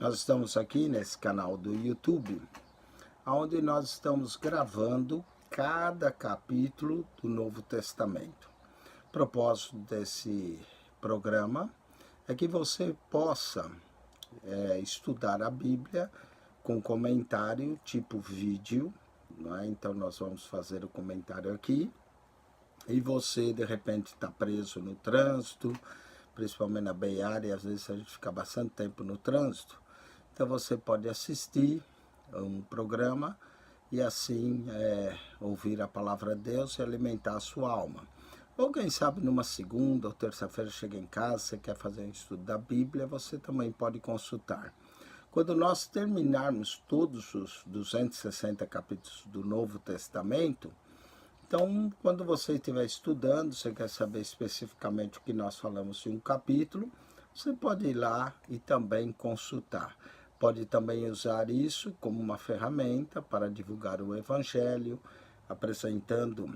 Nós estamos aqui nesse canal do YouTube, onde nós estamos gravando cada capítulo do Novo Testamento. O propósito desse programa é que você possa estudar a Bíblia com comentário tipo vídeo, não é? Então nós vamos fazer o comentário aqui, e você de repente está preso no trânsito, principalmente na Bay Area, às vezes a gente fica bastante tempo no trânsito. Então você pode assistir um programa e assim ouvir a palavra de Deus e alimentar a sua alma. Ou quem sabe numa segunda ou terça-feira chega em casa, você quer fazer um estudo da Bíblia, você também pode consultar. Quando nós terminarmos todos os 260 capítulos do Novo Testamento, então quando você estiver estudando, você quer saber especificamente o que nós falamos em um capítulo, você pode ir lá e também consultar. Pode também usar isso como uma ferramenta para divulgar o Evangelho, apresentando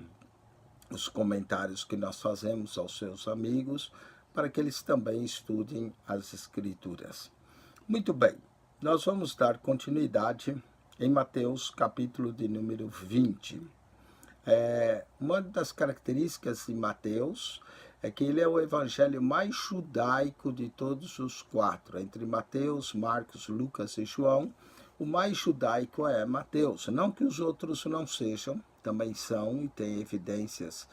os comentários que nós fazemos aos seus amigos, para que eles também estudem as Escrituras. Muito bem, nós vamos dar continuidade em Mateus, capítulo de número 20. Uma das características de Mateus é que ele é o evangelho mais judaico de todos os quatro. Entre Mateus, Marcos, Lucas e João, o mais judaico é Mateus. Não que os outros não sejam, também são e têm evidências,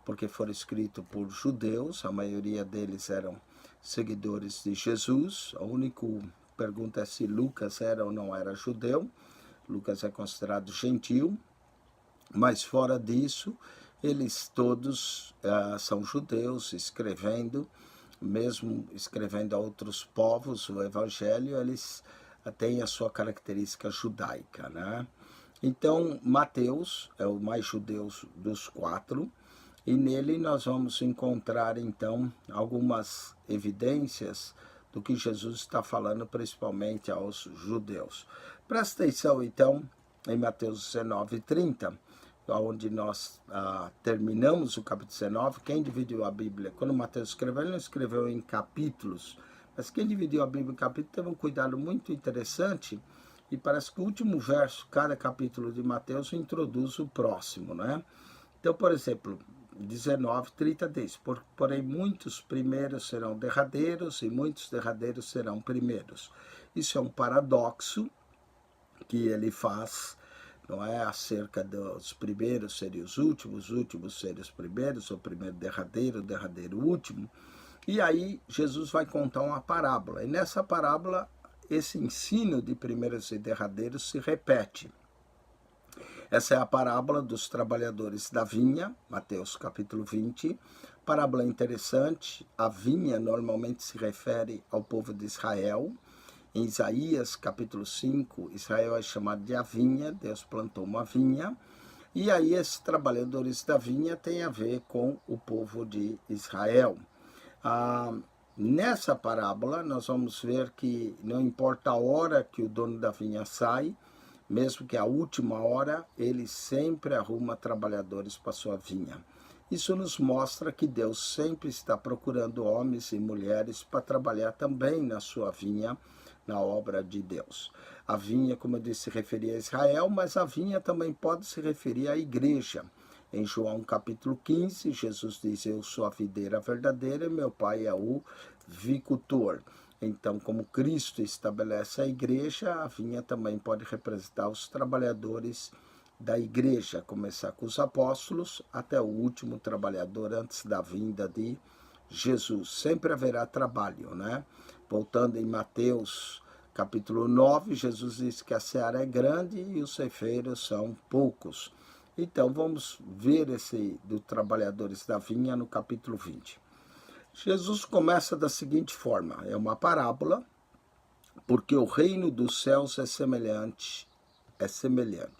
porque foram escritos por judeus, a maioria deles eram seguidores de Jesus. A única pergunta é se Lucas era ou não era judeu. Lucas é considerado gentil, mas fora disso, eles todos são judeus, mesmo escrevendo a outros povos o evangelho, eles têm a sua característica judaica, né? Então, Mateus é o mais judeu dos quatro, e nele nós vamos encontrar, então, algumas evidências do que Jesus está falando, principalmente aos judeus. Presta atenção, então, em Mateus 19:30, onde nós terminamos o capítulo 19. Quem dividiu a Bíblia? Quando Mateus escreveu, ele não escreveu em capítulos, mas quem dividiu a Bíblia em capítulos teve um cuidado muito interessante, e parece que o último verso, cada capítulo de Mateus, introduz o próximo, né? Então, por exemplo, 19:30 diz: porém muitos primeiros serão derradeiros e muitos derradeiros serão primeiros. Isso é um paradoxo que ele faz, não é? Acerca dos primeiros serem os últimos serem os primeiros, o primeiro derradeiro, o derradeiro último. E aí Jesus vai contar uma parábola, e nessa parábola esse ensino de primeiros e derradeiros se repete. Essa é a parábola dos trabalhadores da vinha, Mateus capítulo 20. Parábola interessante, a vinha normalmente se refere ao povo de Israel. Em Isaías capítulo 5, Israel é chamado de a vinha, Deus plantou uma vinha, e aí esses trabalhadores da vinha têm a ver com o povo de Israel. Nessa parábola nós vamos ver que não importa a hora que o dono da vinha sai, mesmo que a última hora, ele sempre arruma trabalhadores para sua vinha. Isso nos mostra que Deus sempre está procurando homens e mulheres para trabalhar também na sua vinha, na obra de Deus. A vinha, como eu disse, se referia a Israel, mas a vinha também pode se referir à igreja. Em João capítulo 15, Jesus diz: eu sou a videira verdadeira e meu pai é o vicultor. Então, como Cristo estabelece a igreja, a vinha também pode representar os trabalhadores da igreja, começar com os apóstolos até o último trabalhador antes da vinda de Jesus. Sempre haverá trabalho, né? Voltando em Mateus capítulo 9, Jesus diz que a seara é grande e os ceifeiros são poucos. Então vamos ver esse dos trabalhadores da vinha no capítulo 20. Jesus começa da seguinte forma: é uma parábola, porque o reino dos céus é semelhante,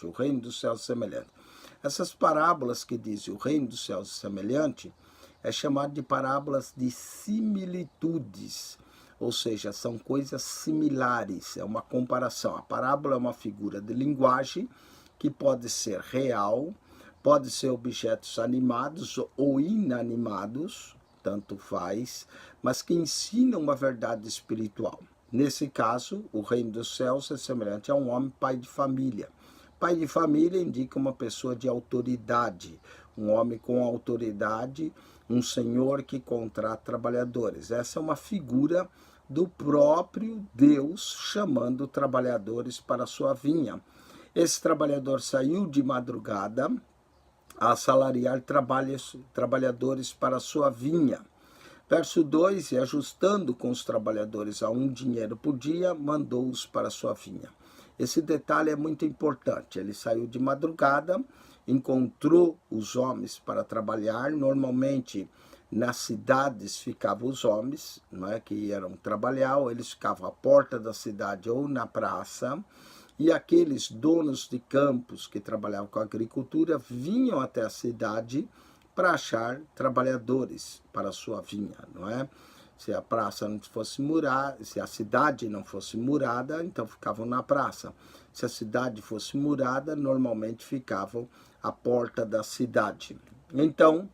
o reino dos céus é semelhante. Essas parábolas que dizem o reino dos céus é semelhante, é chamado de parábolas de similitudes, ou seja, são coisas similares, é uma comparação. A parábola é uma figura de linguagem que pode ser real, pode ser objetos animados ou inanimados, tanto faz, mas que ensina uma verdade espiritual. Nesse caso, o reino dos céus é semelhante a um homem pai de família. Pai de família indica uma pessoa de autoridade, um homem com autoridade, um senhor que contrata trabalhadores. Essa é uma figura do próprio Deus chamando trabalhadores para a sua vinha. Esse trabalhador saiu de madrugada a assalariar trabalhadores para a sua vinha. Verso 2, e ajustando com os trabalhadores a um dinheiro por dia, mandou-os para a sua vinha. Esse detalhe é muito importante. Ele saiu de madrugada, encontrou os homens para trabalhar. Normalmente, nas cidades ficavam os homens, não é, que iam trabalhar, ou eles ficavam à porta da cidade ou na praça. E aqueles donos de campos que trabalhavam com a agricultura vinham até a cidade para achar trabalhadores para a sua vinha, não é? Se a praça não fosse murada, se a cidade não fosse murada, então ficavam na praça. Se a cidade fosse murada, normalmente ficavam à porta da cidade. Então,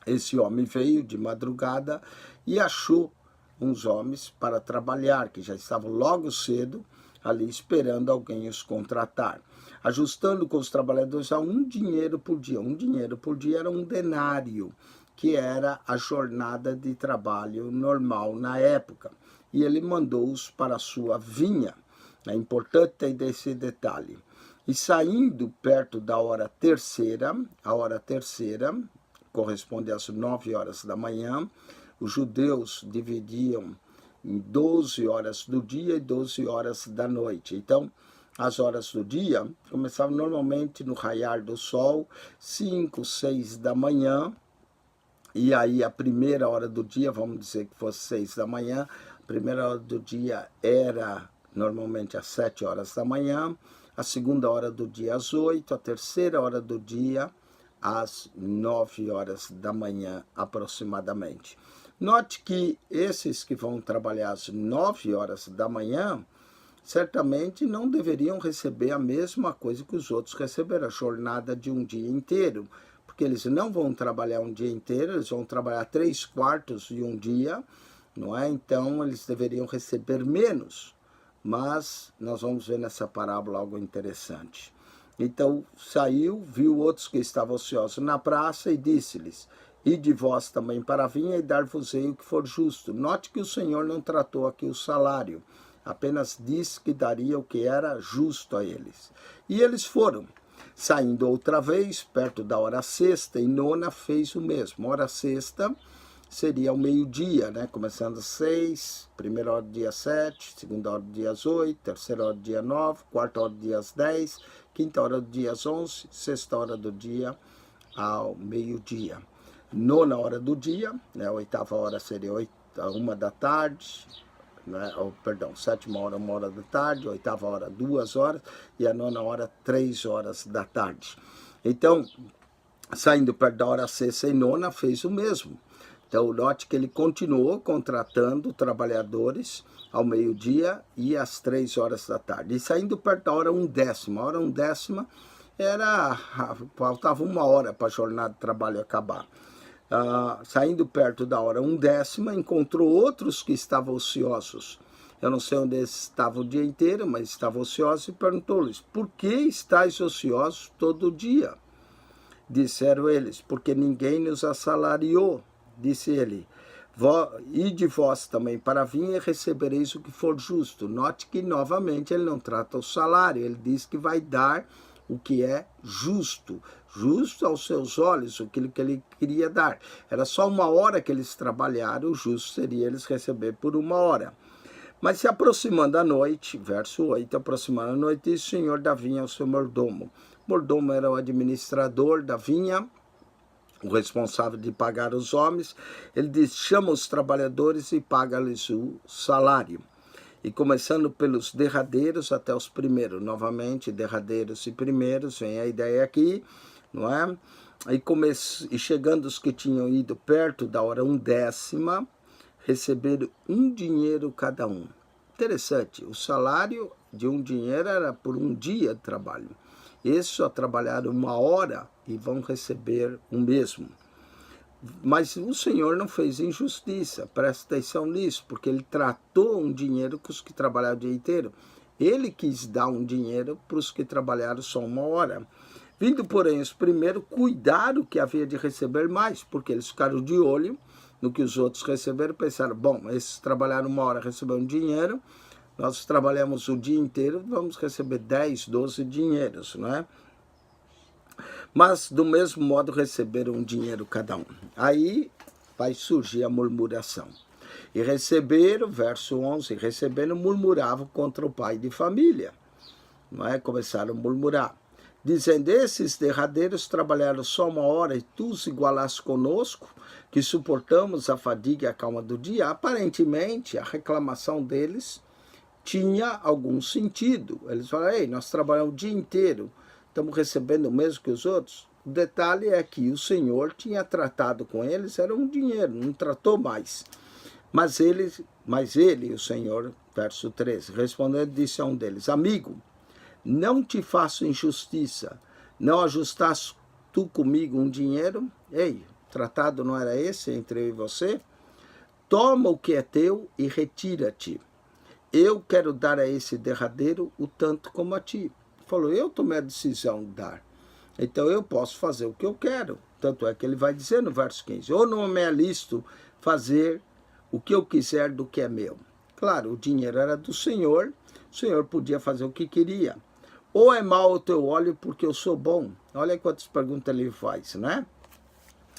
esse homem veio de madrugada e achou uns homens para trabalhar, que já estavam logo cedo ali esperando alguém os contratar. Ajustando com os trabalhadores a um dinheiro por dia. Um dinheiro por dia era um denário, que era a jornada de trabalho normal na época. E ele mandou-os para a sua vinha. É importante ter esse detalhe. E saindo perto da hora terceira, a hora terceira corresponde às 9 horas da manhã, os judeus dividiam em 12 horas do dia e 12 horas da noite. Então, as horas do dia começavam normalmente no raiar do sol, 5, 6 da manhã, e aí a primeira hora do dia, vamos dizer que fosse 6 da manhã, a primeira hora do dia era normalmente às 7 horas da manhã, a segunda hora do dia às 8, a terceira hora do dia às 9 horas da manhã aproximadamente. Note que esses que vão trabalhar às 9 horas da manhã, certamente não deveriam receber a mesma coisa que os outros receberam, a jornada de um dia inteiro, porque eles não vão trabalhar um dia inteiro, eles vão trabalhar 3/4 de um dia, não é? Então, eles deveriam receber menos, mas nós vamos ver nessa parábola algo interessante. Então, saiu, viu outros que estavam ociosos na praça e disse-lhes: ide vós também para a vinha e dar-vos-ei o que for justo. Note que o Senhor não tratou aqui o salário, apenas disse que daria o que era justo a eles. E eles foram. Saindo outra vez, perto da hora sexta e nona, fez o mesmo. Hora sexta seria o meio-dia, né? Começando às 6, primeira hora do dia 7, segunda hora do dia 8, terceira hora do dia 9, quarta hora do dia 10, quinta hora do dia 11, sexta hora do dia ao meio-dia. Nona hora do dia, né? A oitava hora seria 1 da tarde, né? Sétima hora, 1 hora da tarde, oitava hora, 2 horas, e a nona hora, 3 horas da tarde. Então, saindo perto da hora sexta e nona, fez o mesmo. Então, note que ele continuou contratando trabalhadores ao meio-dia e às 3 horas da tarde. E saindo perto da hora 1/10, a hora 1/10 faltava 1 hora para a jornada de trabalho acabar. Saindo perto da hora 1/10, encontrou outros que estavam ociosos. Eu não sei onde eles estavam o dia inteiro, mas estavam ociosos, e perguntou-lhes: por que estáis ociosos todo dia? Disseram eles: porque ninguém nos assalariou. Disse ele: ide vós também para a vinha e recebereis o que for justo. Note que novamente ele não trata o salário, ele diz que vai dar o que é justo, justo aos seus olhos, aquilo que ele queria dar. Era só 1 hora que eles trabalharam, o justo seria eles receber por 1 hora. Mas se aproximando a noite, verso 8, aproximando a noite, disse o senhor da vinha ao seu mordomo. O mordomo era o administrador da vinha, o responsável de pagar os homens. Ele diz: chama os trabalhadores e paga-lhes o salário. E começando pelos derradeiros até os primeiros, novamente, derradeiros e primeiros, vem a ideia aqui, não é? E chegando os que tinham ido perto da hora 1/10, receberam um dinheiro cada um. Interessante, o salário de um dinheiro era por um dia de trabalho. Esses só trabalharam 1 hora e vão receber o mesmo. Mas o Senhor não fez injustiça, presta atenção nisso, porque ele tratou um dinheiro com os que trabalharam o dia inteiro. Ele quis dar um dinheiro para os que trabalharam só 1 hora. Vindo, porém, os primeiros cuidaram que havia de receber mais, porque eles ficaram de olho no que os outros receberam, pensaram, bom, esses trabalharam 1 hora, receberam dinheiro, nós trabalhamos o dia inteiro, vamos receber 10, 12 dinheiros, não é? Mas, do mesmo modo, receberam um dinheiro cada um. Aí vai surgir a murmuração. E receberam, verso 11, receberam, murmuravam contra o pai de família. Não é? Começaram a murmurar. Dizendo, esses derradeiros trabalharam só 1 hora e tu os igualaste conosco, que suportamos a fadiga e a calma do dia. Aparentemente, a reclamação deles tinha algum sentido. Eles falaram, ei, nós trabalhamos o dia inteiro, estamos recebendo o mesmo que os outros. O detalhe é que o Senhor tinha tratado com eles, era um dinheiro, não tratou mais. Mas ele, o Senhor, verso 13, respondendo, disse a um deles, amigo, não te faço injustiça, não ajustaste tu comigo um dinheiro? Ei, o tratado não era esse entre eu e você? Toma o que é teu e retira-te. Eu quero dar a esse derradeiro o tanto como a ti. Falou, eu tomei a decisão de dar. Então eu posso fazer o que eu quero. Tanto é que ele vai dizer no verso 15, ou não me é lícito fazer o que eu quiser do que é meu. Claro, o dinheiro era do Senhor, o Senhor podia fazer o que queria. Ou é mau o teu óleo porque eu sou bom? Olha quantas perguntas ele faz, né?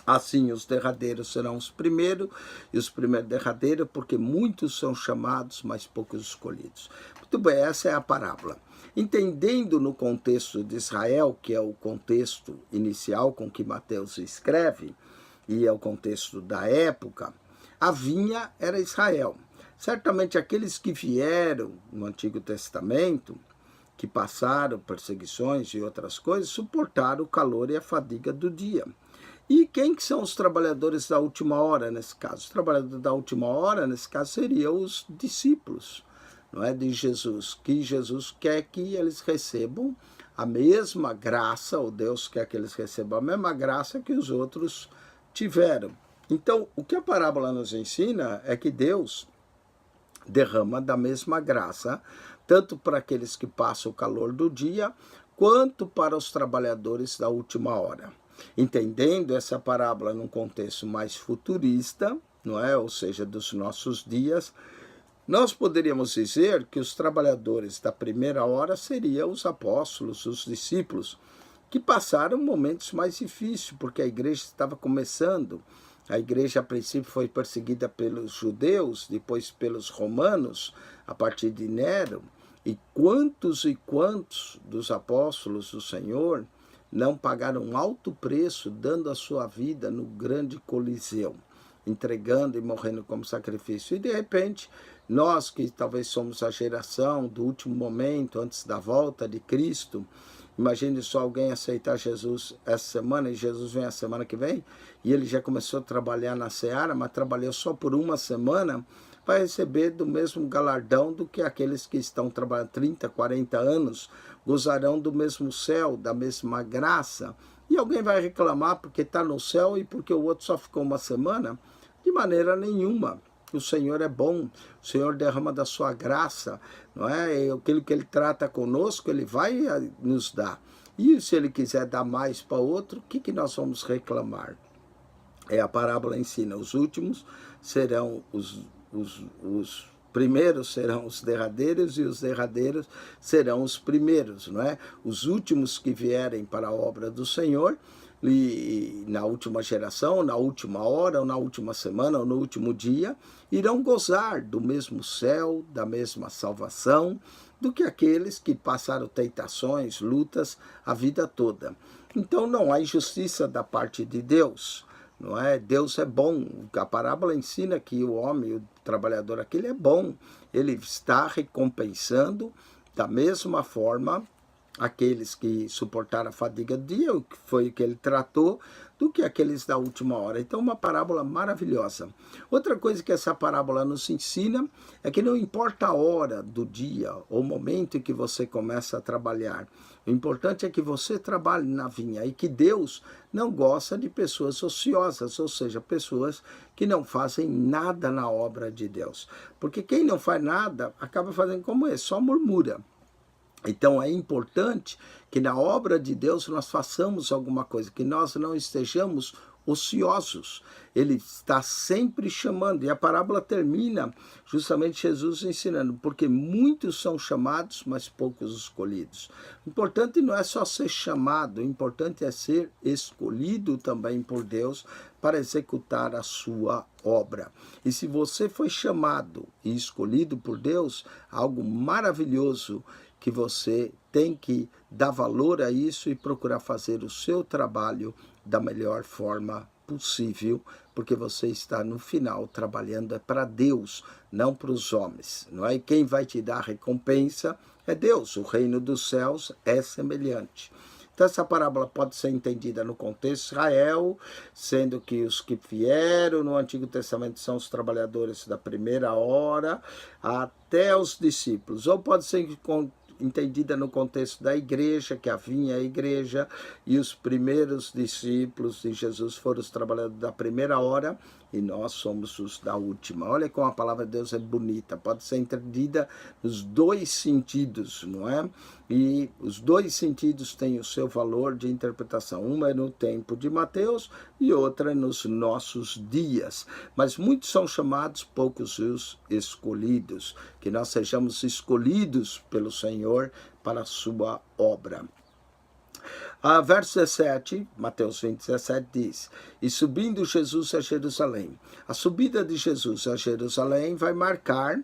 Assim os derradeiros serão os primeiros, e os primeiros derradeiros, porque muitos são chamados, mas poucos escolhidos. Muito bem, essa é a parábola. Entendendo no contexto de Israel, que é o contexto inicial com que Mateus escreve, e é o contexto da época, a vinha era Israel. Certamente aqueles que vieram no Antigo Testamento, que passaram perseguições e outras coisas, suportaram o calor e a fadiga do dia. E quem que são os trabalhadores da última hora, nesse caso? Os trabalhadores da última hora, nesse caso, seriam os discípulos, não é, de Jesus, que Jesus quer que eles recebam a mesma graça, ou Deus quer que eles recebam a mesma graça que os outros tiveram. Então, o que a parábola nos ensina é que Deus derrama da mesma graça, tanto para aqueles que passam o calor do dia, quanto para os trabalhadores da última hora. Entendendo essa parábola num contexto mais futurista, não é? Ou seja, dos nossos dias, nós poderíamos dizer que os trabalhadores da primeira hora seriam os apóstolos, os discípulos, que passaram momentos mais difíceis, porque a igreja estava começando. A igreja, a princípio, foi perseguida pelos judeus, depois pelos romanos, a partir de Nero. E quantos dos apóstolos do Senhor não pagaram um alto preço, dando a sua vida no grande Coliseu, entregando e morrendo como sacrifício. E, de repente, nós que talvez somos a geração do último momento, antes da volta de Cristo, imagine só alguém aceitar Jesus essa semana, e Jesus vem a semana que vem, e ele já começou a trabalhar na seara, mas trabalhou só por 1 semana, vai receber do mesmo galardão do que aqueles que estão trabalhando 30, 40 anos, gozarão do mesmo céu, da mesma graça. E alguém vai reclamar porque está no céu e porque o outro só ficou 1 semana? De maneira nenhuma. O Senhor é bom, o Senhor derrama da sua graça, não é? Aquilo que ele trata conosco, ele vai nos dar. E se ele quiser dar mais para outro, o que nós vamos reclamar? A parábola ensina, os últimos serão os primeiros serão os derradeiros e os derradeiros serão os primeiros, não é? Os últimos que vierem para a obra do Senhor, e na última geração, na última hora, ou na última semana, ou no último dia, irão gozar do mesmo céu, da mesma salvação, do que aqueles que passaram tentações, lutas a vida toda. Então não há injustiça da parte de Deus. Não é? Deus é bom. A parábola ensina que o homem, o trabalhador aquele é bom. Ele está recompensando da mesma forma aqueles que suportaram a fadiga do dia, o que foi o que ele tratou, do que aqueles da última hora. Então, uma parábola maravilhosa. Outra coisa que essa parábola nos ensina é que não importa a hora do dia ou o momento em que você começa a trabalhar, o importante é que você trabalhe na vinha e que Deus não gosta de pessoas ociosas, ou seja, pessoas que não fazem nada na obra de Deus. Porque quem não faz nada acaba fazendo como esse, só murmura. Então é importante que na obra de Deus nós façamos alguma coisa, que nós não estejamos ociosos. Ele está sempre chamando, e a parábola termina justamente Jesus ensinando, porque muitos são chamados, mas poucos escolhidos. O importante não é só ser chamado, o importante é ser escolhido também por Deus para executar a sua obra. E se você foi chamado e escolhido por Deus, algo maravilhoso que você tem que dar valor a isso e procurar fazer o seu trabalho da melhor forma possível, porque você está no final trabalhando para Deus, não para os homens, não é? E quem vai te dar a recompensa é Deus. O reino dos céus é semelhante. Então essa parábola pode ser entendida no contexto de Israel, sendo que os que vieram no Antigo Testamento são os trabalhadores da primeira hora até os discípulos, ou pode ser entendida no contexto da igreja, que a vinha é a igreja, e os primeiros discípulos de Jesus foram os trabalhadores da primeira hora, e nós somos os da última. Olha como a palavra de Deus é bonita, pode ser entendida nos dois sentidos, não é? E os dois sentidos têm o seu valor de interpretação. Uma é no tempo de Mateus e outra é nos nossos dias. Mas muitos são chamados, poucos os escolhidos. Que nós sejamos escolhidos pelo Senhor para a sua obra. Verso 17, Mateus 20, 17 diz: E subindo Jesus a Jerusalém. A subida de Jesus a Jerusalém vai marcar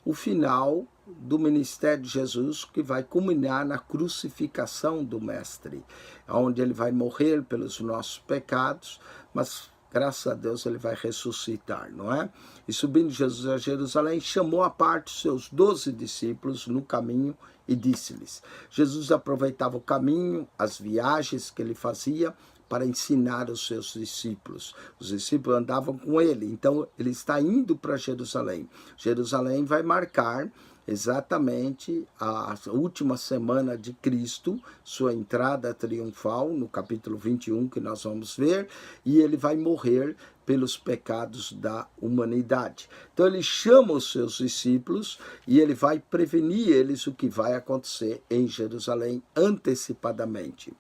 o final do ministério de Jesus, que vai culminar na crucificação do Mestre, onde ele vai morrer pelos nossos pecados, mas graças a Deus ele vai ressuscitar, não é? E subindo Jesus a Jerusalém, chamou à parte os seus 12 discípulos no caminho e disse-lhes. Jesus aproveitava o caminho, as viagens que ele fazia, para ensinar os seus discípulos. Os discípulos andavam com ele, então ele está indo para Jerusalém. Jerusalém vai marcar exatamente a última semana de Cristo, sua entrada triunfal, no capítulo 21, que nós vamos ver, e ele vai morrer pelos pecados da humanidade. Então ele chama os seus discípulos e ele vai prevenir eles o que vai acontecer em Jerusalém antecipadamente.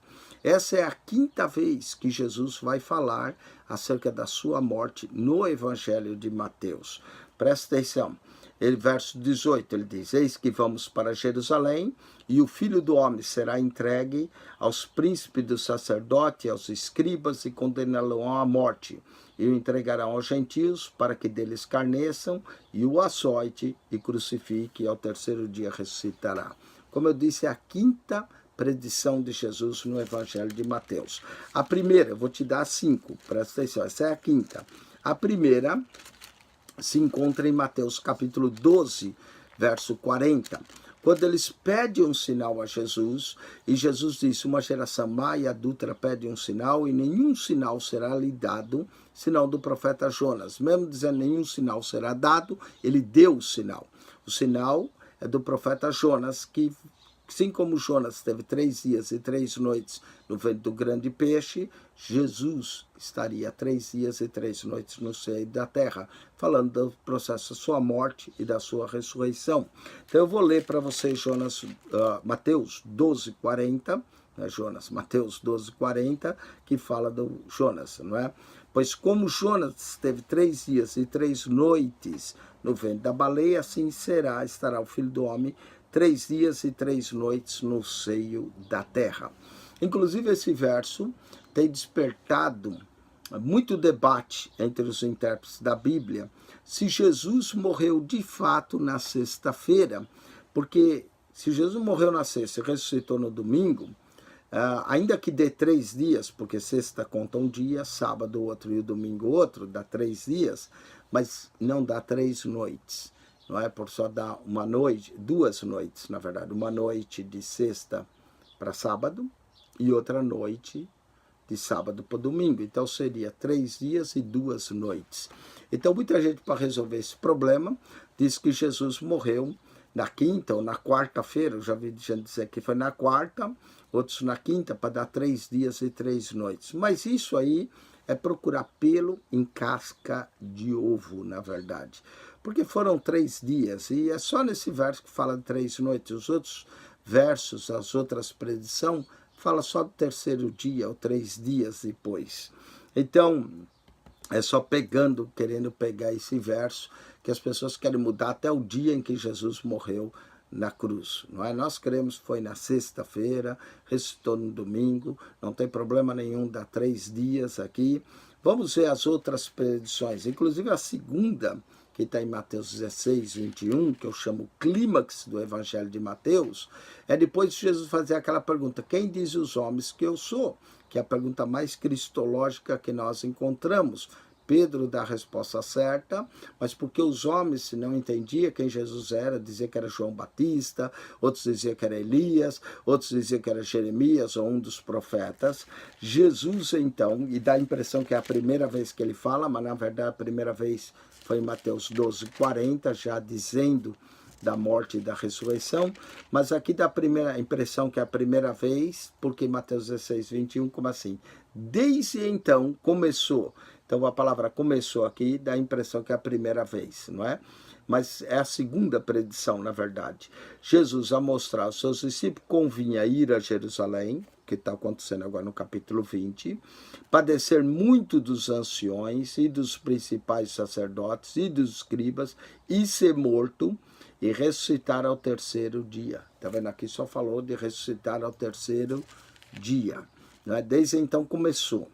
Essa é a quinta vez que Jesus vai falar acerca da sua morte no Evangelho de Mateus. Presta atenção. Verso 18, ele diz: Eis que vamos para Jerusalém, e o Filho do Homem será entregue aos príncipes do sacerdote, aos escribas, e condená-lo à morte. E o entregarão aos gentios, para que deles escarneçam, e o açoite, e crucifique, e ao terceiro dia ressuscitará. Como eu disse, é a quinta predição de Jesus no Evangelho de Mateus. A primeira, eu vou te dar 5, presta atenção, essa é a quinta. A primeira se encontra em Mateus capítulo 12, verso 40, quando eles pedem um sinal a Jesus, e Jesus disse: uma geração má e adúltera pede um sinal, e nenhum sinal será lhe dado, senão do profeta Jonas. Mesmo dizendo nenhum sinal será dado, ele deu o sinal. O sinal é do profeta Jonas, que assim como Jonas teve 3 dias e 3 noites no ventre do grande peixe, Jesus estaria 3 dias e 3 noites no seio da terra, falando do processo da sua morte e da sua ressurreição. Então eu vou ler para vocês Mateus 12, 40, Mateus 12, 40, que fala do Jonas, não é? Pois como Jonas teve 3 dias e 3 noites no ventre da baleia, assim estará o Filho do Homem 3 dias e 3 noites no seio da terra. Inclusive, esse verso tem despertado muito debate entre os intérpretes da Bíblia se Jesus morreu de fato na sexta-feira, porque se Jesus morreu na sexta e ressuscitou no domingo, ainda que dê 3 dias, porque sexta conta um dia, sábado outro e o domingo outro, dá 3 dias, mas não dá 3 noites. Não é por só dar uma noite, 2 noites, na verdade, uma noite de sexta para sábado e outra noite de sábado para domingo. Então seria 3 dias e 2 noites. Então muita gente, para resolver esse problema, diz que Jesus morreu na quinta ou na quarta-feira. Eu já vi gente dizer que foi na quarta, outros na quinta, para dar 3 dias e 3 noites. Mas isso aí é procurar pelo em casca de ovo, na verdade. Porque foram 3 dias, e é só nesse verso que fala de 3 noites. Os outros versos, as outras predições, fala só do terceiro dia, ou 3 dias depois. Então, é só querendo pegar esse verso, que as pessoas querem mudar até o dia em que Jesus morreu na cruz, não é? Nós cremos que foi na sexta-feira, ressuscitou no domingo, não tem problema nenhum, dá 3 dias aqui. Vamos ver as outras predições, inclusive a segunda, que está em Mateus 16, 21, que eu chamo o clímax do Evangelho de Mateus, é depois de Jesus fazer aquela pergunta: quem diz os homens que eu sou? Que é a pergunta mais cristológica que nós encontramos. Pedro dá a resposta certa, mas porque os homens, se não entendiam quem Jesus era, diziam que era João Batista, outros diziam que era Elias, outros diziam que era Jeremias ou um dos profetas. Jesus, então, e dá a impressão que é a primeira vez que ele fala, mas na verdade a primeira vez foi em Mateus 12, 40, já dizendo da morte e da ressurreição, mas aqui dá a impressão que é a primeira vez, porque em Mateus 16, 21, como assim? Desde então começou. Então a palavra começou aqui dá a impressão que é a primeira vez, não é? Mas é a segunda predição, na verdade. Jesus, a mostrar aos seus discípulos, convinha ir a Jerusalém, que está acontecendo agora no capítulo 20, padecer muito dos anciões e dos principais sacerdotes e dos escribas, e ser morto, e ressuscitar ao terceiro dia. Está vendo aqui? Só falou de ressuscitar ao terceiro dia. Não é? Desde então começou.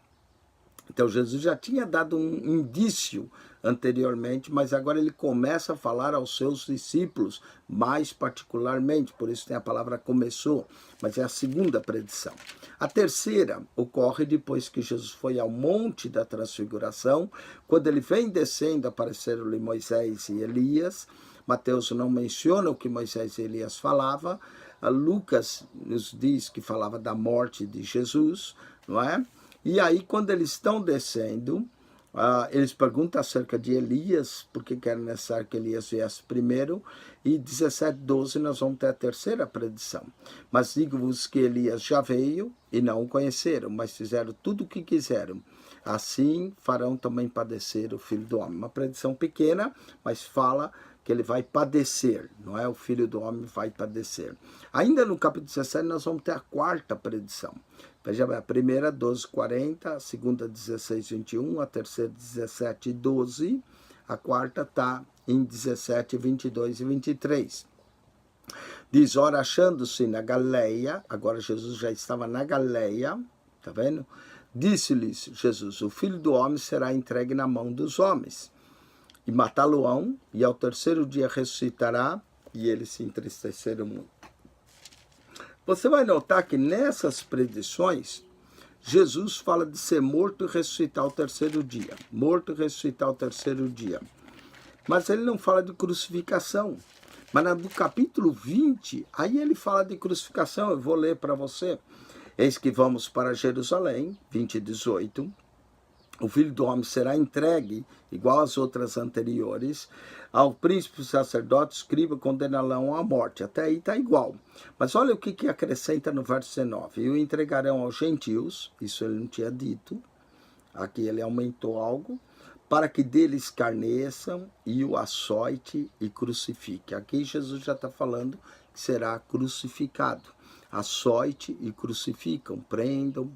Então Jesus já tinha dado um indício anteriormente, mas agora ele começa a falar aos seus discípulos, mais particularmente, por isso tem a palavra começou, mas é a segunda predição. A terceira ocorre depois que Jesus foi ao Monte da Transfiguração, quando ele vem descendo, apareceram-lhe Moisés e Elias. Mateus não menciona o que Moisés e Elias falavam. Lucas nos diz que falava da morte de Jesus, não é? E aí, quando eles estão descendo, eles perguntam acerca de Elias, porque era necessário que Elias viesse primeiro, e 17, 12 nós vamos ter a terceira predição. Mas digo-vos que Elias já veio e não o conheceram, mas fizeram tudo o que quiseram. Assim farão também padecer o Filho do Homem. Uma predição pequena, mas fala que ele vai padecer, não é? O Filho do Homem vai padecer. Ainda no capítulo 17 nós vamos ter a quarta predição. Veja bem, a primeira 12, 40, a segunda 16, 21, a terceira 17, 12, a quarta está em 17, 22 e 23. Diz, ora, achando-se na Galileia, agora Jesus já estava na Galileia, tá vendo? Disse-lhes Jesus, o Filho do Homem será entregue na mão dos homens, e matá-lo-ão, e ao terceiro dia ressuscitará, e eles se entristeceram muito. Você vai notar que nessas predições, Jesus fala de ser morto e ressuscitar ao terceiro dia. Morto e ressuscitar ao terceiro dia. Mas ele não fala de crucificação. Mas no capítulo 20, aí ele fala de crucificação. Eu vou ler para você. Eis que vamos para Jerusalém, 20, 18. O Filho do Homem será entregue, igual às outras anteriores, ao príncipe, sacerdote, escriba, condená-lo à morte. Até aí está igual. Mas olha o que acrescenta no verso 19. E o entregarão aos gentios, isso ele não tinha dito, aqui ele aumentou algo, para que deles escarneçam e o açoite e crucifique. Aqui Jesus já está falando que será crucificado. Açoite e crucificam, prendam,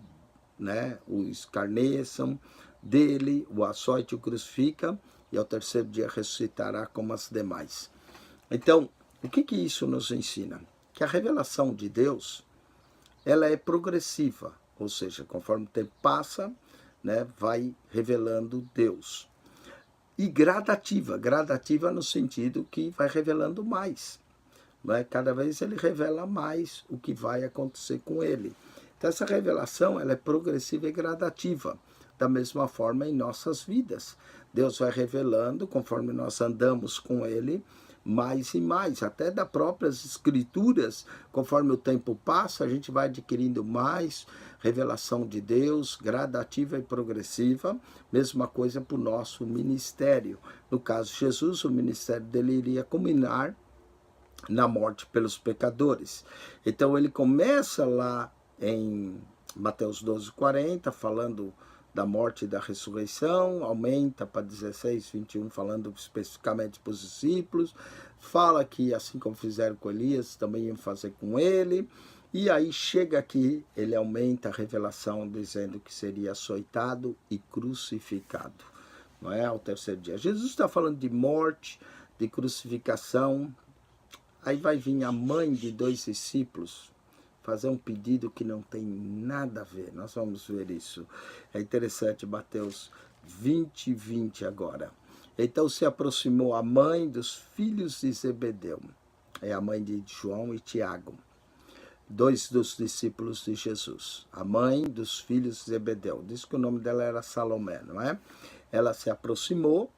né, o escarneçam, dele o açoite o crucifica, e ao terceiro dia ressuscitará como as demais. Então, o que isso nos ensina? Que a revelação de Deus, ela é progressiva, ou seja, conforme o tempo passa, né, vai revelando Deus. E gradativa no sentido que vai revelando mais. Né? Cada vez ele revela mais o que vai acontecer com ele. Então essa revelação ela é progressiva e gradativa. Da mesma forma em nossas vidas. Deus vai revelando conforme nós andamos com Ele, mais e mais, até das próprias escrituras, conforme o tempo passa, a gente vai adquirindo mais revelação de Deus, gradativa e progressiva, mesma coisa para o nosso ministério. No caso de Jesus, o ministério dele iria culminar na morte pelos pecadores. Então ele começa lá em Mateus 12:40, falando da morte e da ressurreição, aumenta para 16:21, falando especificamente para os discípulos, fala que assim como fizeram com Elias, também iam fazer com ele, e aí chega aqui, ele aumenta a revelação, dizendo que seria açoitado e crucificado, não é? Ao terceiro dia. Jesus está falando de morte, de crucificação. Aí vai vir a mãe de 2 discípulos fazer um pedido que não tem nada a ver. Nós vamos ver isso. É interessante, Mateus 20:20 agora. Então se aproximou a mãe dos filhos de Zebedeu. É a mãe de João e Tiago, 2 dos discípulos de Jesus. A mãe dos filhos de Zebedeu. Diz que o nome dela era Salomé, não é? Ela se aproximou,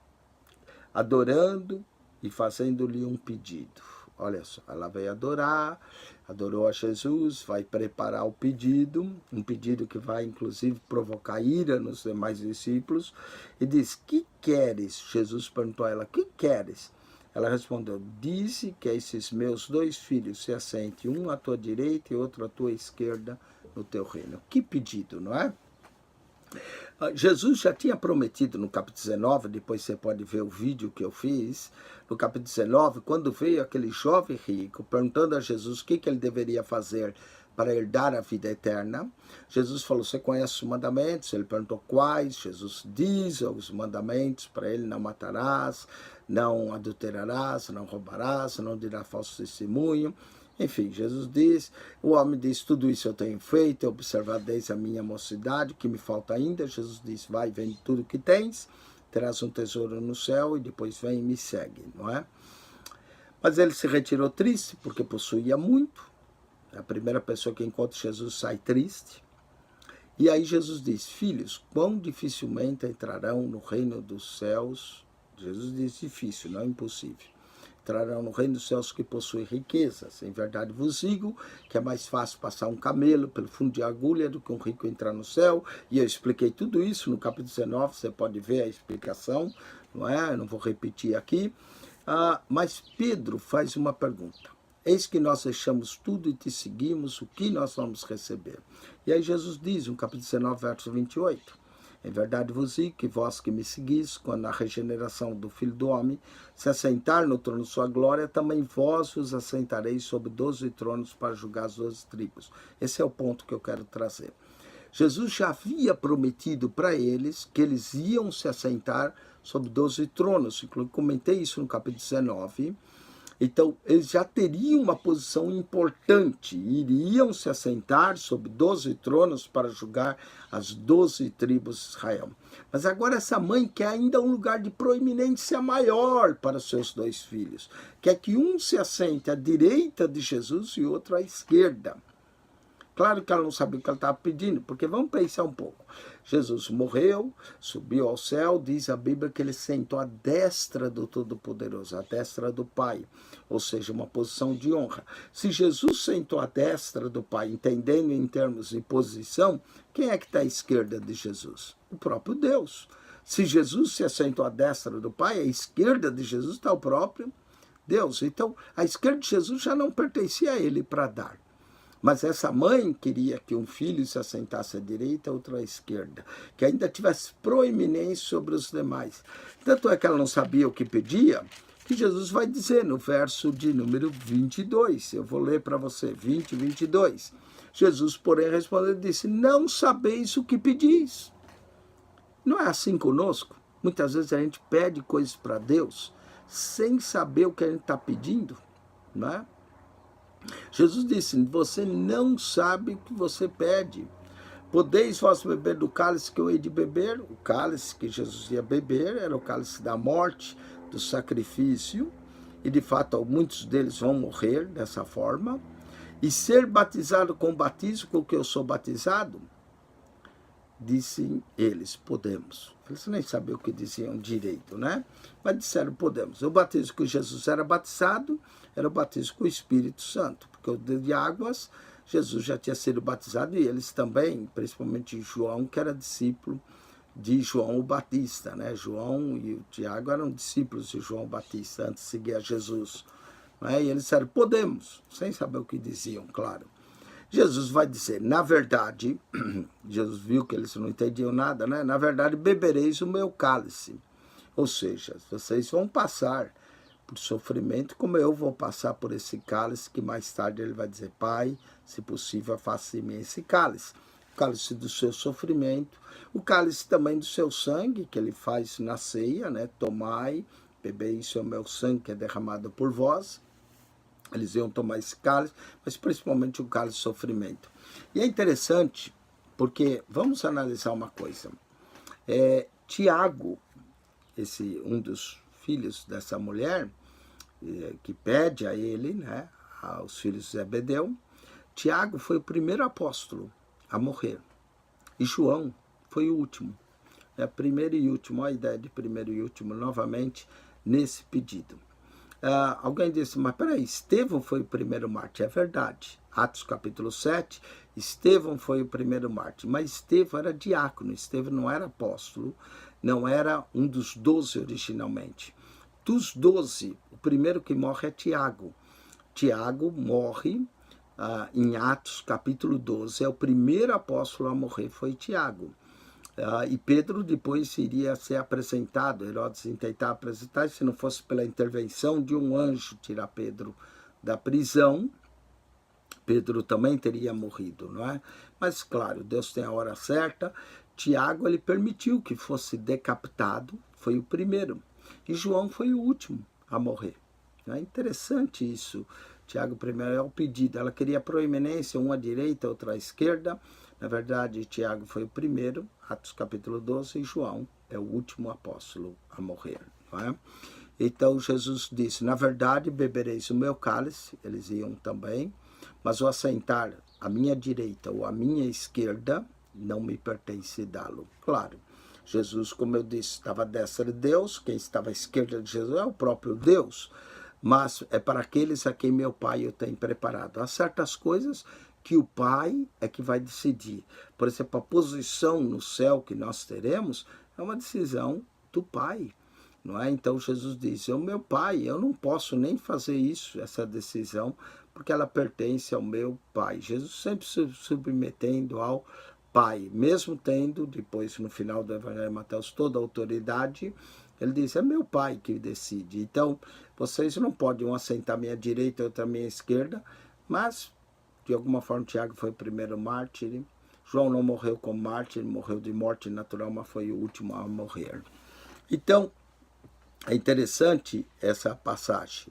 adorando e fazendo-lhe um pedido. Olha só, ela veio adorar, adorou a Jesus, vai preparar o pedido, um pedido que vai inclusive provocar ira nos demais discípulos, e diz: que queres? Jesus perguntou a ela: que queres? Ela respondeu: dize que esses meus 2 filhos se assentem, um à tua direita e outro à tua esquerda no teu reino. Que pedido, não é? Jesus já tinha prometido no capítulo 19, depois você pode ver o vídeo que eu fiz, no capítulo 19, quando veio aquele jovem rico perguntando a Jesus o que ele deveria fazer para herdar a vida eterna. Jesus falou: você conhece os mandamentos? Ele perguntou quais. Jesus diz os mandamentos para ele: não matarás, não adulterarás, não roubarás, não dirás falso testemunho. Enfim, Jesus diz, o homem diz: tudo isso eu tenho feito, observado desde a minha mocidade, o que me falta ainda? Jesus diz: vai, vende tudo que tens, terás um tesouro no céu e depois vem e me segue, não é? Mas ele se retirou triste, porque possuía muito. A primeira pessoa que encontra Jesus sai triste. E aí Jesus diz: filhos, quão dificilmente entrarão no reino dos céus. Jesus diz difícil, não impossível. Entrarão no reino dos céus que possuem riquezas. Em verdade vos digo que é mais fácil passar um camelo pelo fundo de agulha do que um rico entrar no céu. E eu expliquei tudo isso no capítulo 19, você pode ver a explicação, não é? Eu não vou repetir aqui. Mas Pedro faz uma pergunta: eis que nós deixamos tudo e te seguimos, o que nós vamos receber? E aí Jesus diz, no capítulo 19, verso 28, em verdade vos digo que vós que me seguis, quando a regeneração do Filho do Homem se assentar no trono de sua glória, também vós vos assentareis sobre 12 tronos para julgar as 12 tribos. Esse é o ponto que eu quero trazer. Jesus já havia prometido para eles que eles iam se assentar sobre 12 tronos. Inclusive, comentei isso no capítulo 19. Então, eles já teriam uma posição importante, iriam se assentar sobre 12 tronos para julgar as 12 tribos de Israel. Mas agora essa mãe quer ainda um lugar de proeminência maior para os seus 2 filhos. Quer que um se assente à direita de Jesus e outro à esquerda. Claro que ela não sabia o que ela estava pedindo, porque vamos pensar um pouco. Jesus morreu, subiu ao céu, diz a Bíblia que ele sentou à destra do Todo-Poderoso, à destra do Pai, ou seja, uma posição de honra. Se Jesus sentou à destra do Pai, entendendo em termos de posição, quem é que está à esquerda de Jesus? O próprio Deus. Se Jesus se assentou à destra do Pai, à esquerda de Jesus está o próprio Deus. Então, a esquerda de Jesus já não pertencia a ele para dar. Mas essa mãe queria que um filho se assentasse à direita, outro à esquerda, que ainda tivesse proeminência sobre os demais. Tanto é que ela não sabia o que pedia, que Jesus vai dizer no verso de número 22. Eu vou ler para você, 20, 22. Jesus, porém, respondeu e disse: não sabeis o que pedis. Não é assim conosco? Muitas vezes a gente pede coisas para Deus sem saber o que a gente está pedindo, não é? Jesus disse: você não sabe o que você pede. Podeis vós beber do cálice que eu hei de beber? O cálice que Jesus ia beber era o cálice da morte, do sacrifício, e de fato muitos deles vão morrer dessa forma. E ser batizado com o batismo com que eu sou batizado? Disse eles, podemos. Eles nem sabiam o que diziam direito, né? Mas disseram, podemos. O batismo que Jesus era batizado era o batismo com o Espírito Santo, porque o de águas, Jesus já tinha sido batizado e eles também, principalmente João, que era discípulo de João o Batista, né? João e o Tiago eram discípulos de João Batista antes de seguir a Jesus. Né? E eles disseram, podemos, sem saber o que diziam, claro. Jesus vai dizer, na verdade, Jesus viu que eles não entendiam nada, né? Na verdade, bebereis o meu cálice. Ou seja, vocês vão passar por sofrimento, como eu vou passar por esse cálice, que mais tarde ele vai dizer, Pai, se possível, faça em mim esse cálice. O cálice do seu sofrimento, o cálice também do seu sangue, que ele faz na ceia, né? Tomai, bebei, isso é o meu sangue que é derramado por vós. Eles iam tomar esse cálice, mas principalmente o cálice de sofrimento. E é interessante, porque vamos analisar uma coisa. Tiago, um dos filhos dessa mulher, que pede a ele, né, aos filhos de Zebedeu, Tiago foi o primeiro apóstolo a morrer. E João foi o último. Primeiro e último, a ideia de primeiro e último novamente nesse pedido. Alguém disse, mas peraí, Estevão foi o primeiro mártir. É verdade. Atos capítulo 7, Estevão foi o primeiro mártir. Mas Estevão era diácono, Estevão não era apóstolo, não era um dos 12 originalmente. Dos 12, o primeiro que morre é Tiago. Tiago morre em Atos capítulo 12, é o primeiro apóstolo a morrer, foi Tiago. E Pedro depois iria ser apresentado, Herodes tentar apresentar, se não fosse pela intervenção de um anjo tirar Pedro da prisão, Pedro também teria morrido, não é? Mas claro, Deus tem a hora certa. Tiago, ele permitiu que fosse decapitado, foi o primeiro. E João foi o último a morrer. É interessante isso. Tiago primeiro é o pedido, ela queria proeminência, uma à direita, outra à esquerda. Na verdade, Tiago foi o primeiro, Atos capítulo 12, e João é o último apóstolo a morrer. Não é? Então Jesus disse, na verdade, bebereis o meu cálice, eles iam também, mas o assentar à minha direita ou à minha esquerda não me pertence dá-lo. Claro, Jesus, como eu disse, estava à destra de Deus, quem estava à esquerda de Jesus é o próprio Deus, mas é para aqueles a quem meu Pai eu tenho preparado. Há certas coisas que o Pai é que vai decidir. Por exemplo, a posição no céu que nós teremos é uma decisão do Pai. Não é? Então Jesus disse, o meu Pai, eu não posso nem fazer isso, essa decisão, porque ela pertence ao meu Pai. Jesus sempre se submetendo ao Pai, mesmo tendo, depois no final do Evangelho de Mateus, toda a autoridade, ele diz, é meu Pai que decide. Então, vocês não podem um assentar à minha direita e outro à minha esquerda, mas, de alguma forma, Tiago foi o primeiro mártir. João não morreu como mártir, morreu de morte natural, mas foi o último a morrer. Então, é interessante essa passagem.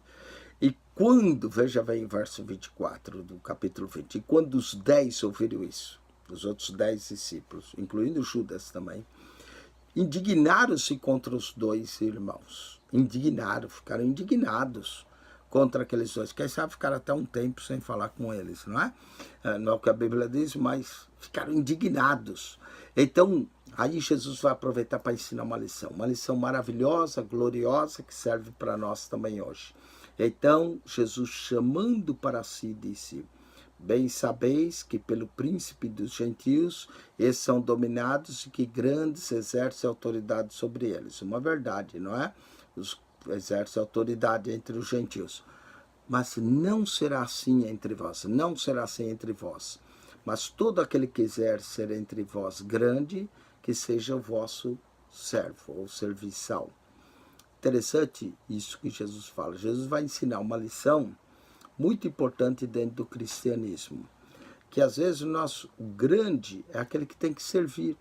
E quando, veja bem o verso 24 do capítulo 20, e quando os 10 ouviram isso, os outros 10 discípulos, incluindo Judas também, indignaram-se contra os dois irmãos. Ficaram indignados contra aqueles dois. Quem sabe ficaram até um tempo sem falar com eles, não é? Não é o que a Bíblia diz, mas ficaram indignados. Então, aí Jesus vai aproveitar para ensinar uma lição maravilhosa, gloriosa, que serve para nós também hoje. Então, Jesus, chamando para si, disse, bem sabeis que pelo príncipe dos gentios, esses são dominados e que grandes exercem autoridade sobre eles. Uma verdade, não é? Os exercem autoridade entre os gentios. Mas não será assim entre vós, não será assim entre vós. Mas todo aquele que quiser ser entre vós grande, que seja o vosso servo ou serviçal. Interessante isso que Jesus fala. Jesus vai ensinar uma lição muito importante dentro do cristianismo, que às vezes o grande é aquele que tem que servir,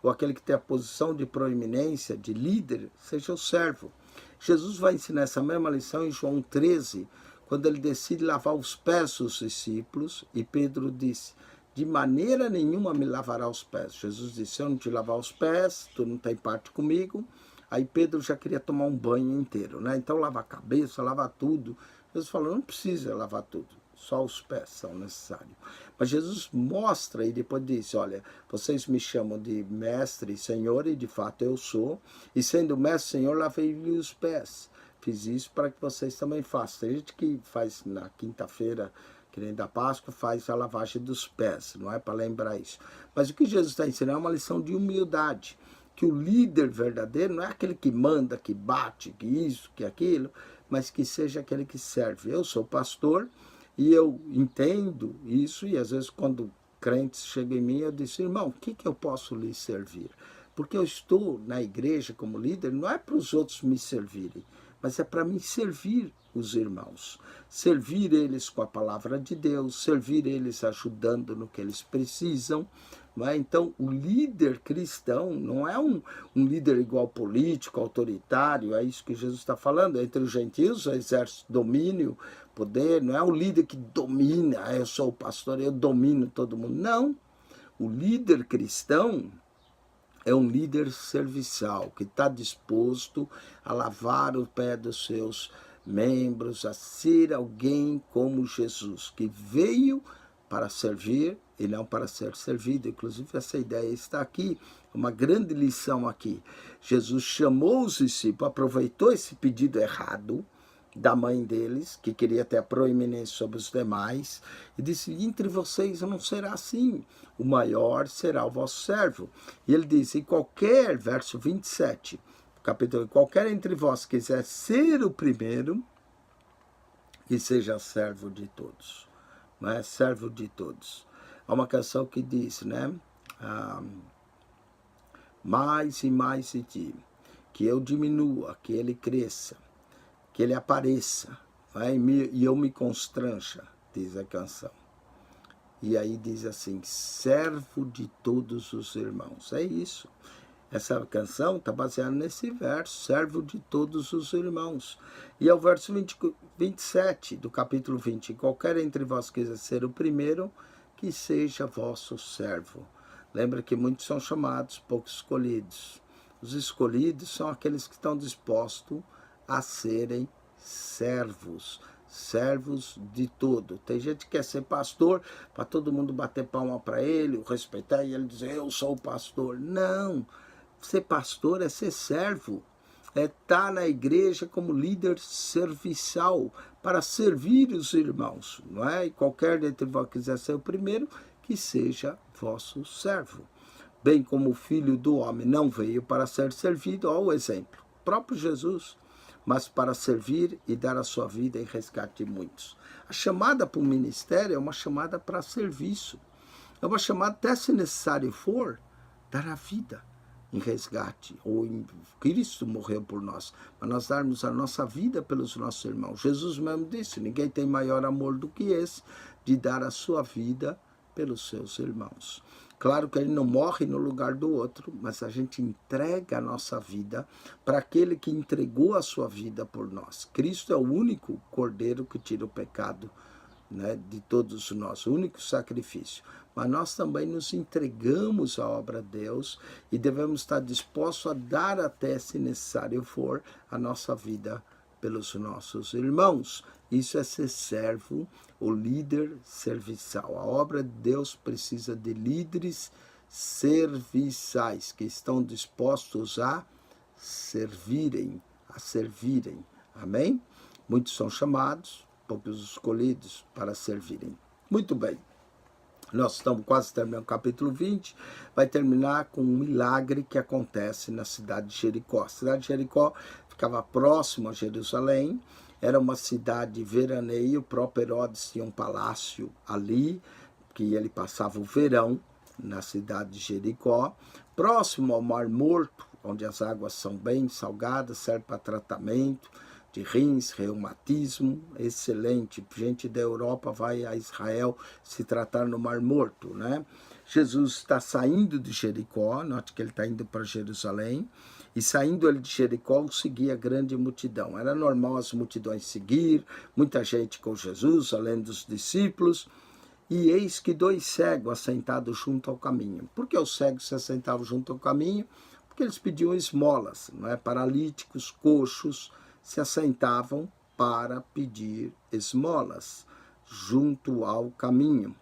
ou aquele que tem a posição de proeminência, de líder, seja o servo. Jesus vai ensinar essa mesma lição em João 13, quando ele decide lavar os pés dos discípulos, e Pedro disse, de maneira nenhuma me lavará os pés. Jesus disse, se eu não te lavar os pés, tu não tem parte comigo. Aí Pedro já queria tomar um banho inteiro, né? Então lava a cabeça, lava tudo. Jesus falou, não precisa lavar tudo. só os pés são necessários. Mas Jesus mostra e depois diz, olha, vocês me chamam de mestre e senhor, e de fato eu sou, e sendo mestre e senhor, lavei-lhe os pés. Fiz isso para que vocês também façam. Tem gente que faz na quinta-feira, que nem da Páscoa, faz a lavagem dos pés, não é para lembrar isso. Mas o que Jesus está ensinando é uma lição de humildade, que o líder verdadeiro não é aquele que manda, que bate, que isso, que aquilo, mas que seja aquele que serve. Eu sou pastor e eu entendo isso, e às vezes quando crentes chegam em mim, eu disse, irmão, o que eu posso lhe servir? Porque eu estou na igreja como líder, não é para os outros me servirem, mas é para mim servir os irmãos. Servir eles com a palavra de Deus, servir eles ajudando no que eles precisam. Não é? Então, o líder cristão não é um líder igual político, autoritário, é isso que Jesus está falando. Entre os gentios exerce domínio, poder, não é o líder que domina, eu sou o pastor, eu domino todo mundo. Não, o líder cristão é um líder serviçal, que está disposto a lavar o pé dos seus membros, a ser alguém como Jesus, que veio para servir e não para ser servido. Inclusive, essa ideia está aqui, uma grande lição aqui. Jesus chamou os discípulos, aproveitou esse pedido errado da mãe deles, que queria ter a proeminência sobre os demais, e disse, entre vocês não será assim, o maior será o vosso servo. E ele disse, em qualquer, verso 27, capítulo, qualquer entre vós quiser ser o primeiro, que seja servo de todos, não é? Servo de todos. Há uma canção que diz, né, mais e mais de ti, que eu diminua, que ele cresça, que ele apareça, né? E eu me constranja, diz a canção. E aí diz assim, servo de todos os irmãos. É isso. Essa canção está baseada nesse verso, servo de todos os irmãos. E é o verso 27 do capítulo 20. Qualquer entre vós quiser ser o primeiro, que seja vosso servo. Lembra que muitos são chamados, poucos escolhidos. Os escolhidos são aqueles que estão dispostos a serem servos, servos de todo. Tem gente que quer ser pastor para todo mundo bater palma para ele, o respeitar e ele dizer, eu sou o pastor. Não, ser pastor é ser servo, é estar na igreja como líder serviçal, para servir os irmãos, não é? E qualquer dentre vós quiser ser o primeiro, que seja vosso servo. Bem como o Filho do Homem não veio para ser servido, ó o exemplo, próprio Jesus, mas para servir e dar a sua vida em resgate de muitos. A chamada para o ministério é uma chamada para serviço. É uma chamada, até se necessário for, dar a vida em resgate. Ou em Cristo morreu por nós, para nós darmos a nossa vida pelos nossos irmãos. Jesus mesmo disse, ninguém tem maior amor do que esse, de dar a sua vida pelos seus irmãos. Claro que ele não morre no lugar do outro, mas a gente entrega a nossa vida para aquele que entregou a sua vida por nós. Cristo é o único cordeiro que tira o pecado, né, de todos nós, o único sacrifício. Mas nós também nos entregamos à obra de Deus e devemos estar dispostos a dar até, se necessário for, a nossa vida pelos nossos irmãos. Isso é ser servo, o líder serviçal. A obra de Deus precisa de líderes serviçais, que estão dispostos a servirem, Amém? Muitos são chamados, poucos escolhidos para servirem. Muito bem. Nós estamos quase terminando o capítulo 20, vai terminar com um milagre que acontece na cidade de Jericó. A cidade de Jericó ficava próximo a Jerusalém, era uma cidade de veraneio, o próprio Herodes tinha um palácio ali, que ele passava o verão na cidade de Jericó, próximo ao Mar Morto, onde as águas são bem salgadas, serve para tratamento de rins, reumatismo, excelente. Gente da Europa vai a Israel se tratar no Mar Morto, né? Jesus está saindo de Jericó, note que ele está indo para Jerusalém, e saindo ele de Jericó, seguia a grande multidão. Era normal as multidões seguir, muita gente com Jesus, além dos discípulos, e eis que 2 cegos assentados junto ao caminho. Por que os cegos se assentavam junto ao caminho? Porque eles pediam esmolas, não é? Paralíticos, coxos, se assentavam para pedir esmolas junto ao caminho.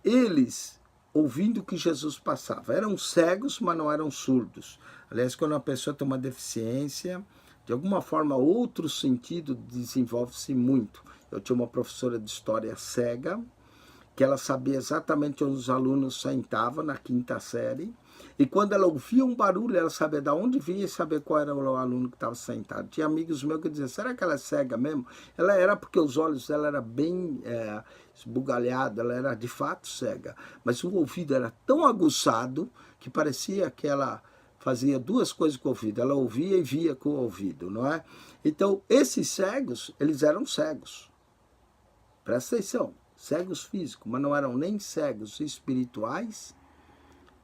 Eles, ouvindo que Jesus passava, eram cegos, mas não eram surdos. Aliás, quando uma pessoa tem uma deficiência, de alguma forma, outro sentido desenvolve-se muito. Eu tinha uma professora de história cega, que ela sabia exatamente onde os alunos sentavam na quinta série, e quando ela ouvia um barulho, ela sabia de onde vinha e sabia qual era o aluno que estava sentado. Tinha amigos meus que diziam, será que ela é cega mesmo? Ela era porque os olhos dela eram bem esbugalhados, ela era de fato cega, mas o ouvido era tão aguçado que parecia que ela fazia duas coisas com o ouvido, ela ouvia e via com o ouvido, não é? Então, esses cegos, eles eram cegos. Presta atenção. Cegos físicos, mas não eram nem cegos espirituais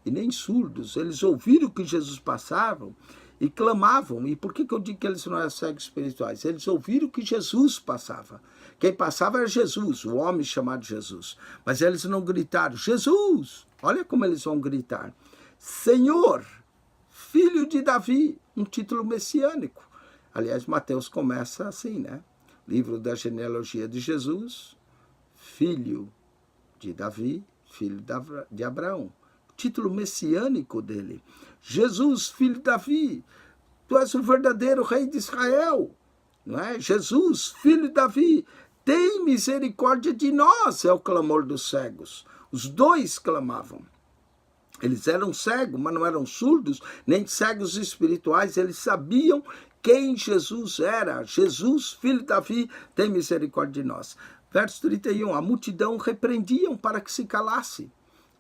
e nem surdos. Eles ouviram que Jesus passava e clamavam. E por que eu digo que eles não eram cegos espirituais? Eles ouviram que Jesus passava. Quem passava era Jesus, o homem chamado Jesus. Mas eles não gritaram, Jesus! Olha como eles vão gritar. Senhor, filho de Davi, um título messiânico. Aliás, Mateus começa assim, né? Livro da genealogia de Jesus, filho de Davi, filho de Abraão. Título messiânico dele. Jesus, filho de Davi, tu és o verdadeiro rei de Israel. Não é? Jesus, filho de Davi, tem misericórdia de nós, é o clamor dos cegos. Os dois clamavam. Eles eram cegos, mas não eram surdos, nem cegos espirituais. Eles sabiam quem Jesus era. Jesus, filho de Davi, tem misericórdia de nós. Verso 31, a multidão repreendiam para que se calasse.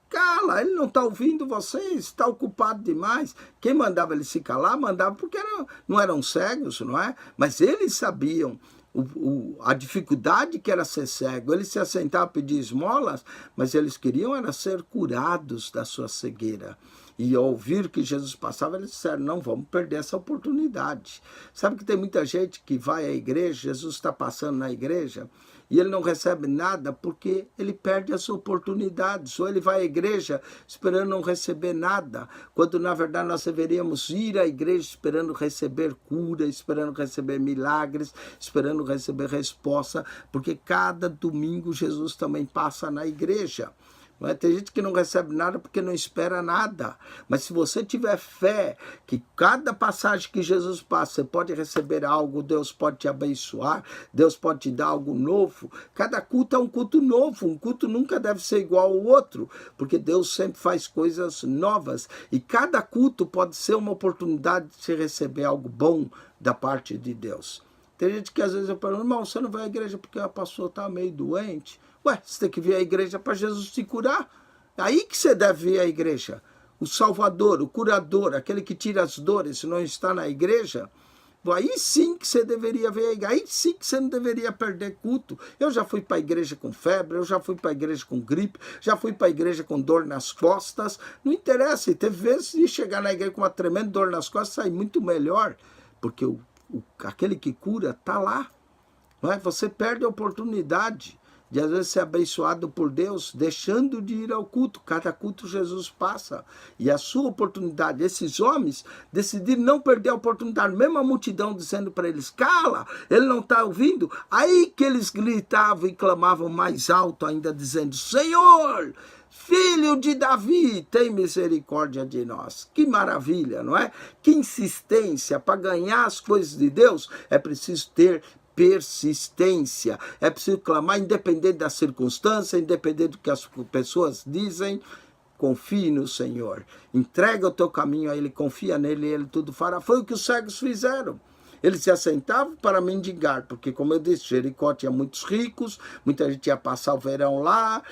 Cala, ele não está ouvindo vocês, está ocupado demais. Quem mandava ele se calar, mandava porque não eram cegos, não é? Mas eles sabiam a dificuldade que era ser cego. Eles se assentavam a pedir esmolas, mas eles queriam era ser curados da sua cegueira. E ao ouvir que Jesus passava, eles disseram, não vamos perder essa oportunidade. Sabe que tem muita gente que vai à igreja, Jesus está passando na igreja, e ele não recebe nada porque ele perde as oportunidades. Ou ele vai à igreja esperando não receber nada, quando na verdade nós deveríamos ir à igreja esperando receber cura, esperando receber milagres, esperando receber resposta, porque cada domingo Jesus também passa na igreja. Não é? Tem gente que não recebe nada porque não espera nada. Mas se você tiver fé que cada passagem que Jesus passa, você pode receber algo, Deus pode te abençoar, Deus pode te dar algo novo. Cada culto é um culto novo. Um culto nunca deve ser igual ao outro, porque Deus sempre faz coisas novas. E cada culto pode ser uma oportunidade de você receber algo bom da parte de Deus. Tem gente que às vezes eu pergunto, irmão, você não vai à igreja porque a pastora está meio doente? Ué, você tem que vir à igreja para Jesus te curar. É aí que você deve vir à igreja. O Salvador, o curador, aquele que tira as dores, se não está na igreja, aí sim que você deveria vir à igreja. Aí sim que você não deveria perder culto. Eu já fui para a igreja com febre, eu já fui para a igreja com gripe, já fui para a igreja com dor nas costas. Não interessa, e teve vezes de chegar na igreja com uma tremenda dor nas costas e sair muito melhor, porque aquele que cura está lá. Não é? Você perde a oportunidade de às vezes ser abençoado por Deus, deixando de ir ao culto. Cada culto Jesus passa. E a sua oportunidade, esses homens decidiram não perder a oportunidade, mesmo a multidão dizendo para eles, cala, ele não está ouvindo. Aí que eles gritavam e clamavam mais alto ainda, dizendo, Senhor, filho de Davi, tem misericórdia de nós. Que maravilha, não é? Que insistência. Para ganhar as coisas de Deus, é preciso ter persistência. É preciso clamar, independente da circunstância, independente do que as pessoas dizem. Confie no Senhor. Entrega o teu caminho a Ele, confia nele e Ele tudo fará. Foi o que os cegos fizeram. Eles se assentavam para mendigar, porque, como eu disse, Jericó tinha muitos ricos, muita gente ia passar o verão lá,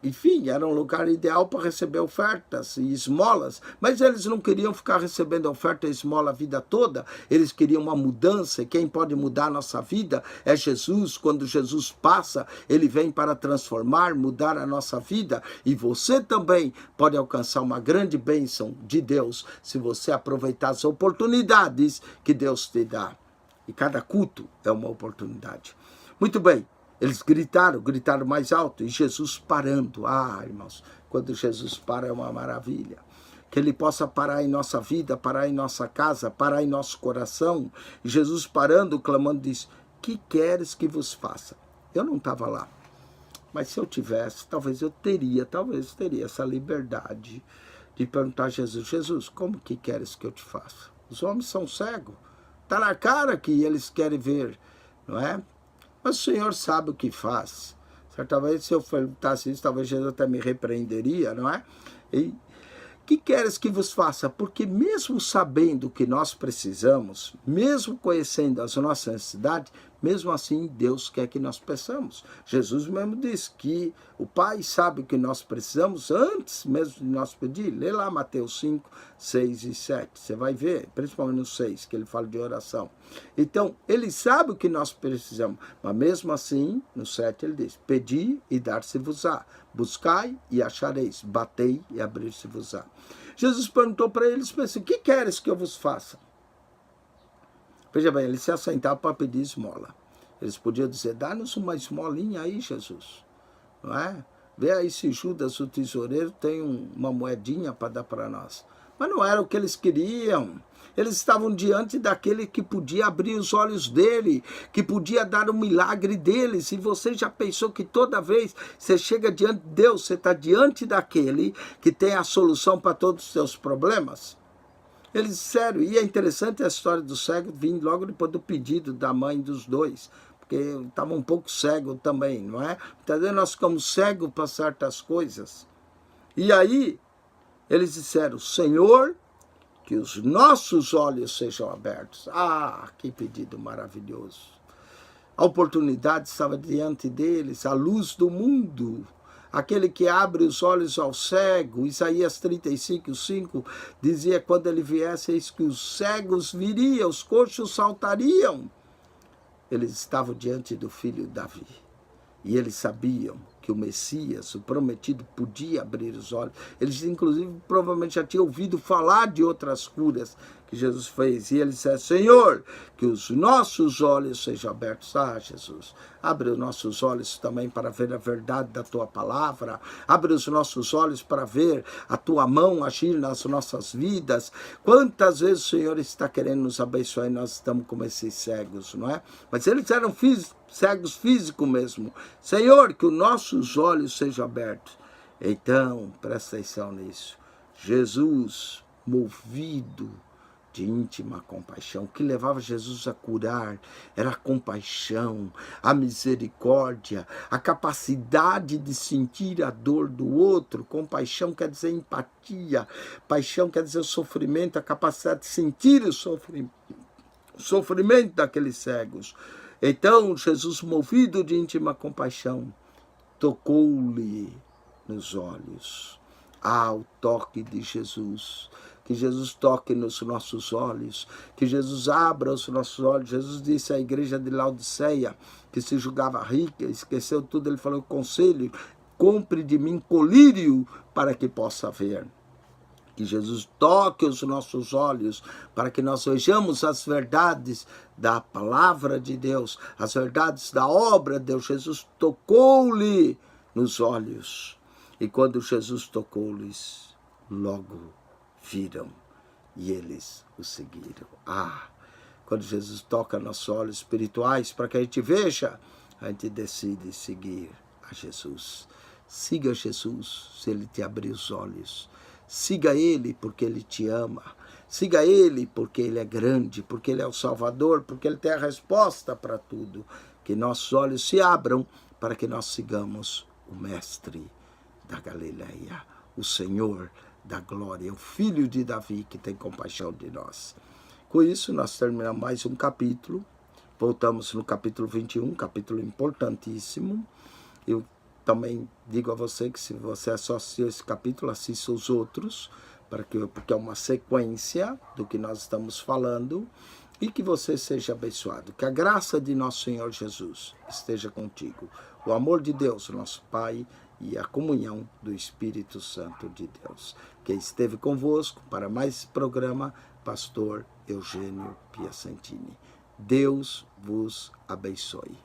enfim, era um lugar ideal para receber ofertas e esmolas, mas eles não queriam ficar recebendo oferta e esmola a vida toda, eles queriam uma mudança, e quem pode mudar a nossa vida é Jesus. Quando Jesus passa, ele vem para transformar, mudar a nossa vida, e você também pode alcançar uma grande bênção de Deus, se você aproveitar as oportunidades que Deus te dá. E cada culto é uma oportunidade. Muito bem. Eles gritaram mais alto, e Jesus parando. Ah, irmãos, quando Jesus para é uma maravilha. Que Ele possa parar em nossa vida, parar em nossa casa, parar em nosso coração. E Jesus parando, clamando, diz, que queres que vos faça? Eu não estava lá. Mas se eu tivesse, talvez teria essa liberdade de perguntar a Jesus: Jesus, como que queres que eu te faça? Os homens são cegos. Está na cara que eles querem ver, não é? Mas o Senhor sabe o que faz. Certa vez, se eu perguntasse isso, talvez Jesus até me repreenderia, não é? E que queres que vos faça? Porque mesmo sabendo o que nós precisamos, mesmo conhecendo as nossas necessidades, mesmo assim Deus quer que nós peçamos. Jesus mesmo disse que o Pai sabe o que nós precisamos antes mesmo de nós pedir. Lê lá Mateus 5, 6 e 7. Você vai ver, principalmente no 6, que ele fala de oração. Então, ele sabe o que nós precisamos, mas mesmo assim, no 7 ele diz: pedi e dar-se-vos-á. Buscai e achareis, batei e abrir-se-vos-á. Jesus perguntou para eles, o que queres que eu vos faça? Veja bem, eles se assentavam para pedir esmola. Eles podiam dizer: dá-nos uma esmolinha aí, Jesus. Não é? Vê aí se Judas, o tesoureiro, tem uma moedinha para dar para nós. Mas não era o que eles queriam. Eles estavam diante daquele que podia abrir os olhos dele, que podia dar o milagre deles. E você já pensou que toda vez você chega diante de Deus, você está diante daquele que tem a solução para todos os seus problemas? Eles disseram, e é interessante a história do cego vindo logo depois do pedido da mãe dos dois, porque estava um pouco cego também, não é? Entendeu? Nós ficamos cegos para certas coisas. E aí, eles disseram: Senhor, que os nossos olhos sejam abertos. Ah, que pedido maravilhoso. A oportunidade estava diante deles, a luz do mundo. Aquele que abre os olhos ao cego. Isaías 35, 5 dizia: quando ele viesse, eis que os cegos viriam, os coxos saltariam. Eles estavam diante do filho Davi. E eles sabiam que o Messias, o prometido, podia abrir os olhos. Eles, inclusive, provavelmente já tinham ouvido falar de outras curas que Jesus fez. E eles disseram: Senhor, que os nossos olhos sejam abertos. Ah, Jesus, abre os nossos olhos também para ver a verdade da Tua palavra. Abre os nossos olhos para ver a Tua mão agir nas nossas vidas. Quantas vezes o Senhor está querendo nos abençoar e nós estamos como esses cegos, não é? Mas eles eram cegos físicos mesmo. Senhor, que os nossos olhos sejam abertos. Então, presta atenção nisso. Jesus, movido de íntima compaixão, o que levava Jesus a curar era a compaixão, a misericórdia, a capacidade de sentir a dor do outro. Compaixão quer dizer empatia, paixão quer dizer o sofrimento, a capacidade de sentir o sofrimento daqueles cegos. Então, Jesus, movido de íntima compaixão, tocou-lhe nos olhos. Ah, o toque de Jesus. Que Jesus toque nos nossos olhos, que Jesus abra os nossos olhos. Jesus disse à igreja de Laodiceia, que se julgava rica, esqueceu tudo, ele falou: conselho, compre de mim colírio para que possa ver. Que Jesus toque os nossos olhos para que nós vejamos as verdades da palavra de Deus, as verdades da obra de Deus. Jesus tocou-lhe nos olhos. E quando Jesus tocou-lhes, logo viram e eles o seguiram. Ah, quando Jesus toca nossos olhos espirituais para que a gente veja, a gente decide seguir a Jesus. Siga Jesus se ele te abrir os olhos. Siga ele porque ele te ama. Siga ele porque ele é grande, porque ele é o Salvador, porque ele tem a resposta para tudo. Que nossos olhos se abram para que nós sigamos o Mestre da Galileia, o Senhor da glória, o Filho de Davi que tem compaixão de nós. Com isso, nós terminamos mais um capítulo. Voltamos no capítulo 21, capítulo importantíssimo. Eu também digo a você que se você só assistiu esse capítulo, assista os outros, porque é uma sequência do que nós estamos falando, e que você seja abençoado. Que a graça de nosso Senhor Jesus esteja contigo. O amor de Deus, nosso Pai, e a comunhão do Espírito Santo de Deus. Que esteve convosco para mais programa, Pastor Eugênio Piacentini. Deus vos abençoe.